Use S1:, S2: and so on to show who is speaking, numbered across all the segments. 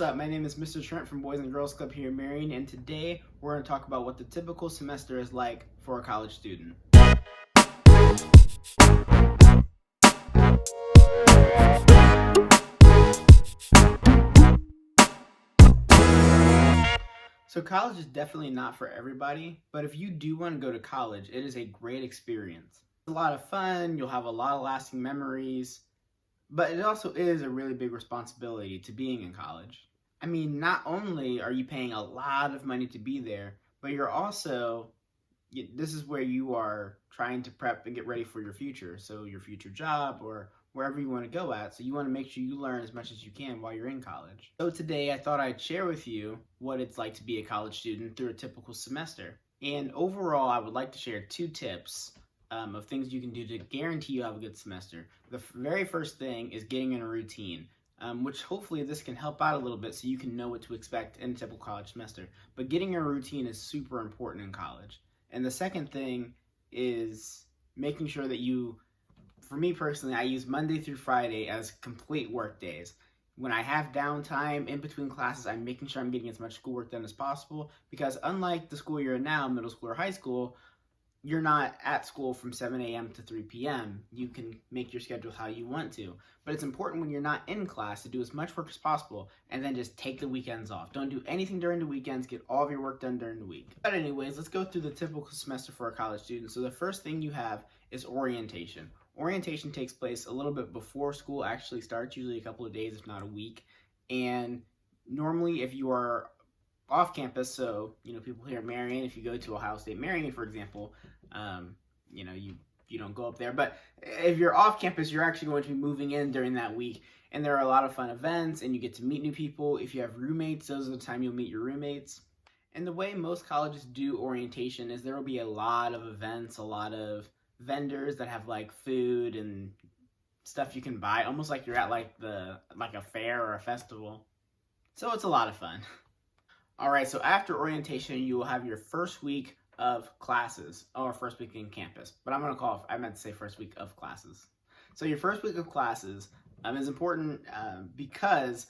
S1: What's up? My name is Mr. Trent from Boys and Girls Club here in Marion, and today we're going to talk about what the typical semester is like for a college student. So college is definitely not for everybody, but if you do want to go to college, it is a great experience. It's a lot of fun, you'll have a lot of lasting memories, but it also is a really big responsibility to being in college. I mean, not only are you paying a lot of money to be there, but you're also this is where you are trying to prep and get ready for your future. So your future job or wherever you want to go at. So you want to make sure you learn as much as you can while you're in college. So today I thought I'd share with you what it's like to be a college student through a typical semester. And overall, I would like to share 2 tips of things you can do to guarantee you have a good semester. The very first thing is getting in a routine. Which hopefully this can help out a little bit so you can know what to expect in a typical college semester. But getting a routine is super important in college. And the second thing is making sure that for me personally, I use Monday through Friday as complete work days. When I have downtime in between classes, I'm making sure I'm getting as much schoolwork done as possible because unlike the school year now, middle school or high school, you're not at school from 7 a.m. to 3 p.m. You can make your schedule how you want to. But it's important when you're not in class to do as much work as possible and then just take the weekends off. Don't do anything during the weekends. Get all of your work done during the week. But anyways, let's go through the typical semester for a college student. So the first thing you have is orientation. Orientation takes place a little bit before school actually starts, usually a couple of days, if not a week. And normally if you are off campus, so people here at Marion, if you go to Ohio State Marion, for example, you don't go up there, but if you're off campus, you're actually going to be moving in during that week, and there are a lot of fun events, and you get to meet new people. If you have roommates, those are the time you'll meet your roommates. And the way most colleges do orientation is there will be a lot of events, a lot of vendors that have like food and stuff you can buy, almost like you're at like a fair or a festival. So it's a lot of fun. All right, so after orientation, you will have your first week of classes, or first week in campus. But I meant to say first week of classes. So your first week of classes is important because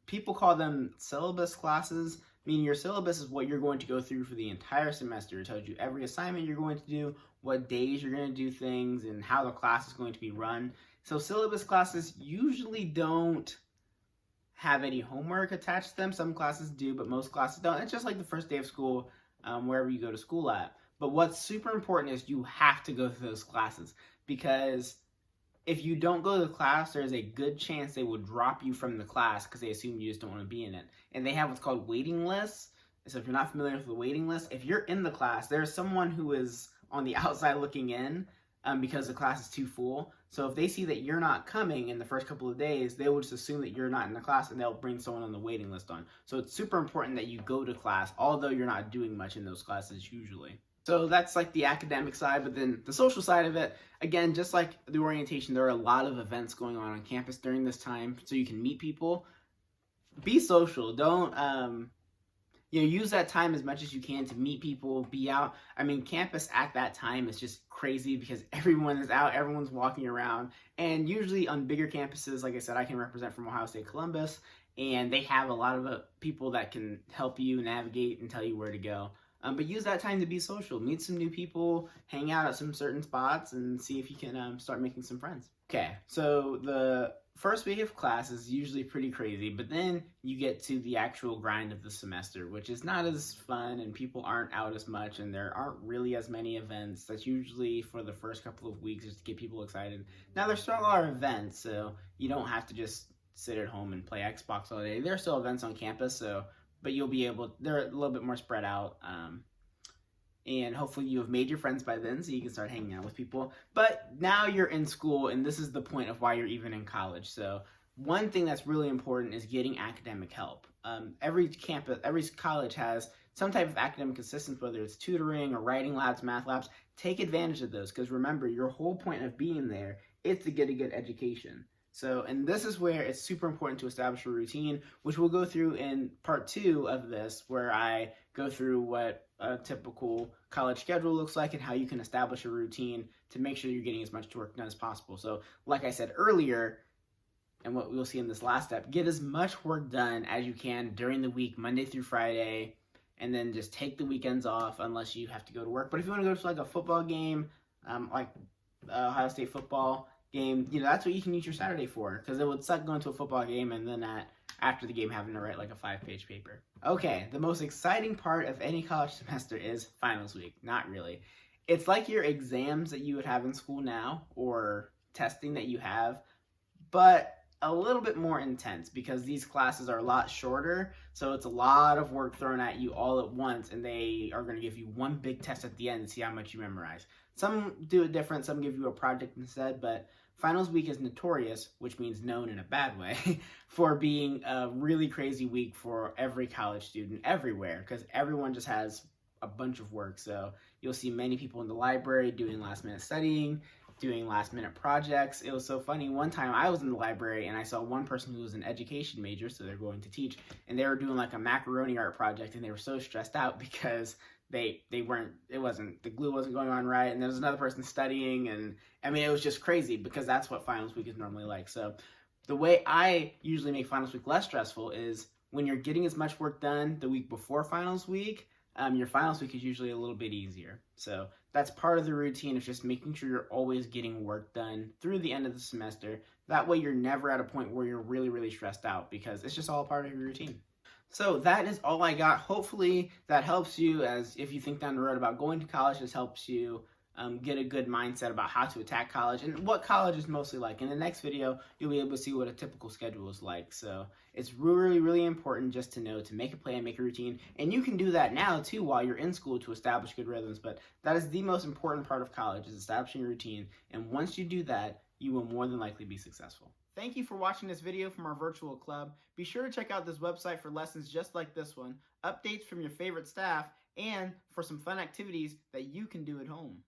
S1: people call them syllabus classes, meaning your syllabus is what you're going to go through for the entire semester. It tells you every assignment you're going to do, what days you're going to do things, and how the class is going to be run. So syllabus classes usually don't have any homework attached to them. Some classes do, but most classes don't. It's just like the first day of school, wherever you go to school at. But what's super important is you have to go through those classes, because if you don't go to the class, there's a good chance they will drop you from the class because they assume you just don't want to be in it. And they have what's called waiting lists. So if you're not familiar with the waiting list, if you're in the class, there's someone who is on the outside looking in because the class is too full. So if they see that you're not coming in the first couple of days, they will just assume that you're not in the class and they'll bring someone on the waiting list on. So it's super important that you go to class, although you're not doing much in those classes usually. So that's like the academic side, but then the social side of it, again, just like the orientation, there are a lot of events going on campus during this time so you can meet people. Be social. Don't use that time as much as you can to meet people, be out. I mean, campus at that time is just crazy because everyone is out, everyone's walking around. And usually on bigger campuses, like I said, I can represent from Ohio State Columbus, and they have a lot of people that can help you navigate and tell you where to go. But use that time to be social, meet some new people, hang out at some certain spots, and see if you can start making some friends. Okay, so the first week of class is usually pretty crazy, but then you get to the actual grind of the semester, which is not as fun, and people aren't out as much, and there aren't really as many events. That's usually for the first couple of weeks just to get people excited. Now, there's still a lot of events, so you don't have to just sit at home and play Xbox all day. There are still events on campus, but they're a little bit more spread out. And hopefully you have made your friends by then so you can start hanging out with people. But now you're in school, and this is the point of why you're even in college. So one thing that's really important is getting academic help. Every college has some type of academic assistance, whether it's tutoring or writing labs, math labs. Take advantage of those, because remember, your whole point of being there is to get a good education. So, and this is where it's super important to establish a routine, which we'll go through in part 2 of this, where I go through what a typical college schedule looks like and how you can establish a routine to make sure you're getting as much work done as possible. So, like I said earlier, and what we'll see in this last step, get as much work done as you can during the week, Monday through Friday, and then just take the weekends off unless you have to go to work. But if you want to go to like a football game, like Ohio State football game, that's what you can use your Saturday for, because it would suck going to a football game and then after the game having to write like a 5-page paper. Okay, the most exciting part of any college semester is finals week. Not really. It's like your exams that you would have in school now, or testing that you have, but a little bit more intense because these classes are a lot shorter, so it's a lot of work thrown at you all at once, and they are going to give you one big test at the end to see how much you memorize. Some do it different, some give you a project instead, but finals week is notorious, which means known in a bad way, for being a really crazy week for every college student everywhere, because everyone just has a bunch of work. So you'll see many people in the library doing last minute studying, doing last minute projects. It was so funny. One time I was in the library and I saw one person who was an education major, so they're going to teach, and they were doing like a macaroni art project, and they were so stressed out because the glue wasn't going on right, and there was another person studying, and I mean, it was just crazy because that's what finals week is normally like. So the way I usually make finals week less stressful is when you're getting as much work done the week before finals week, your finals week is usually a little bit easier. So that's part of the routine, is just making sure you're always getting work done through the end of the semester. That way you're never at a point where you're really, really stressed out, because it's just all part of your routine. So that is all I got. Hopefully that helps you, as if you think down the road about going to college. This helps you get a good mindset about how to attack college and what college is mostly like. In the next video, you'll be able to see what a typical schedule is like. So it's really, really important just to know to make a plan, make a routine. And you can do that now too while you're in school to establish good rhythms. But that is the most important part of college, is establishing a routine. And once you do that, you will more than likely be successful. Thank you for watching this video from our virtual club. Be sure to check out this website for lessons just like this one, updates from your favorite staff, and for some fun activities that you can do at home.